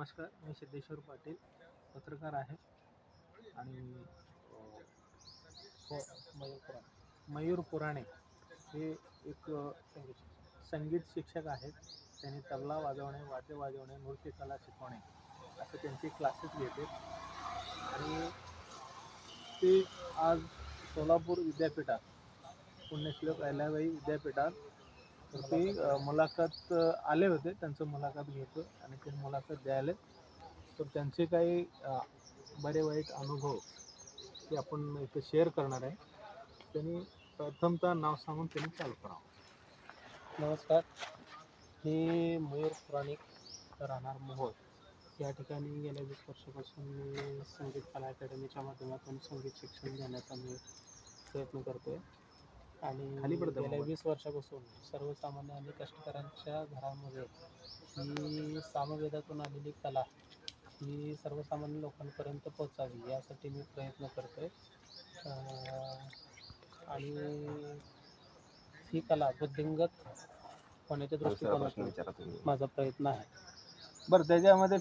नमस्कार, मी सिद्धेश्वर पाटील, पत्रकार आहे आणि मयूर पुराणे हे एक संगीत शिक्षक आहेत. त्यांनी तबला वाजवणे, वाद्य वाजवणे, नृत्यकला शिकवणे असे त्यांचे क्लासेस घेते आणि ते आज सोलापूर विद्यापीठात पुण्यश्लोक अहिल्याबाई विद्यापीठात ते मुलाखत आले होते. त्यांचं मुलाखत घेतो आणि ते मुलाखत द्यायला तर त्यांचे काही बरे वाईट अनुभव ते आपण इथे शेअर करणार आहे. त्यांनी प्रथमतः नाव सांगून त्यांनी चालू करावं. नमस्कार, मी मयूर पुराणिक, राहणार मोहोळ. या ठिकाणी गेल्या 20 वर्षापासून मी संगीत कला अकॅडमीच्या माध्यमातून संगीत शिक्षण घेण्याचा मी प्रयत्न करतोय आणि गेल्या 20 वर्षापासून सर्वसामान्य आणि कष्टकऱ्यांच्या घरामध्ये ही सामवेदातून आलेली कला ही सर्वसामान्य लोकांपर्यंत पोहोचावी यासाठी मी प्रयत्न करतोय आणि ही कला बुद्धिंगत होण्याच्या दृष्टिकोनातून माझा प्रयत्न आहे. बरं, त्याच्यामध्ये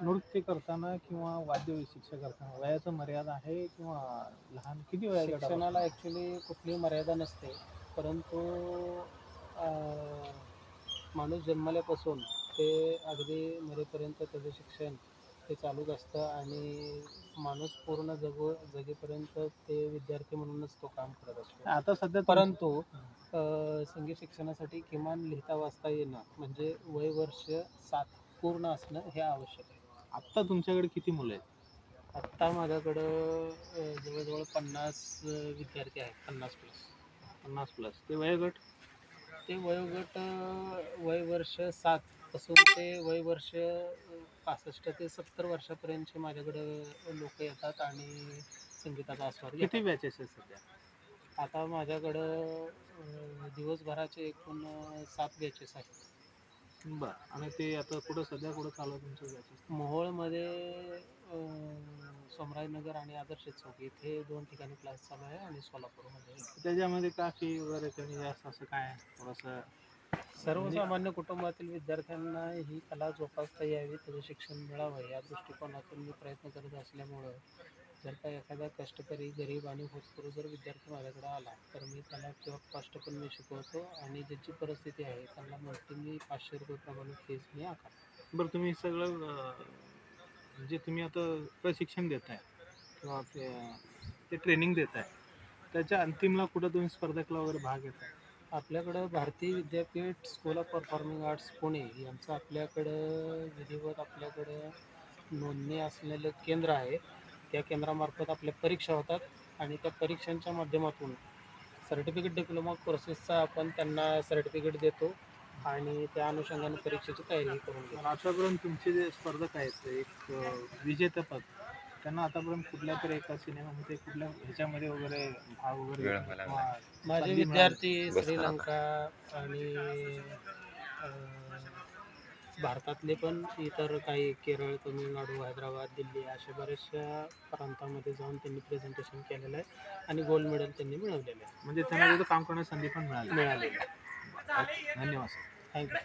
नृत्य करताना किंवा वाद्य शिक्षण करताना वयाचं मर्यादा आहे किंवा लहान किती वया? शिक्षणाला ॲक्च्युली कुठलीही मर्यादा नसते, परंतु माणूस जन्मल्यापासून ते अगदी मरेपर्यंत त्याचं शिक्षण ते चालूच असतं आणि माणूस पूर्ण जगेपर्यंत ते विद्यार्थी म्हणूनच तो काम करत असतो. आता सध्या परंतु संगीत शिक्षणासाठी किमान लिहिता वाचता येणं म्हणजे वय वर्ष 7 पूर्ण असणं हे आवश्यक आहे. आत्ता तुमच्याकडे किती मुलं आहेत? आत्ता माझ्याकडं जवळजवळ 50 विद्यार्थी आहेत, 50 प्लस. ते वयोगट वय वर्ष 7 पासून ते वय वर्ष 65 ते 70 वर्षापर्यंतचे माझ्याकडं लोक येतात आणि संगीताचा आस्वाद घेतात. किती बॅचेस आहेत सध्या? आता माझ्याकडं दिवसभराचे एकूण 7 बॅचेस आहेत. बरं, आणि ते आता सध्या कुठं चालू आहे तुमचं बॅचेस? मोहोळमध्ये सोमराजनगर आणि आदर्श चौक इथे 2 ठिकाणी क्लास चालू आहे आणि सोलापूरमध्ये. त्याच्यामध्ये का फी वगैरे कमी जास्त असं काय थोडंसं? सर्वसामान्य कुटुंबातील विद्यार्थ्यांना ही कला जोपासता यावी, त्याचं शिक्षण मिळावं या दृष्टिकोनातून मी प्रयत्न करत असल्यामुळं जर का एखादा कष्टकरी गरीब आणि होतकरू जर विद्यार्थी माझ्याकडे आला तर मी त्याला किंवा कॉस्ट पण मी शिकवतो आणि ज्याची परिस्थिती आहे त्यांना म्हणते मी 500 रुपयेप्रमाणे फीज मी आकारतो. बरं, तुम्ही सगळं जे तुम्ही आता प्रशिक्षण देताय किंवा ते ट्रेनिंग देताय त्याच्या अंतिमला कुठं तुम्ही स्पर्धकला वगैरे भाग घेताय? आपल्याकडं भारतीय विद्यापीठ school of performing arts Pune यांचं आपल्याकडं विधिवत आपल्याकडं नोंदणी असलेलं केंद्र आहे. त्या केंद्रामार्फत आपल्या परीक्षा होतात आणि त्या परीक्षांच्या माध्यमातून सर्टिफिकेट डिप्लोमा कोर्सेसचा आपण त्यांना सर्टिफिकेट देतो आणि त्या अनुषंगाने परीक्षेची तयारी करून घेतो. आतापर्यंत तुमचे जे स्पर्धक आहेत एक विजेतेपद त्यांना आतापर्यंत कुठल्या तरी एका सिनेमामध्ये कुठल्या ह्याच्यामध्ये वगैरे भाग वगैरे? माझे विद्यार्थी श्रीलंका आणि भारतातले पण इतर काही केरळ, तमिळनाडू, हैदराबाद, दिल्ली अशा बऱ्याचशा प्रांतामध्ये जाऊन त्यांनी प्रेझेंटेशन केलेलं आहे आणि गोल्ड मेडल त्यांनी मिळवलेलं आहे. म्हणजे त्यांना तिथं काम करण्याची संधी पण मिळालेली आहे. धन्यवाद. थँक्यू.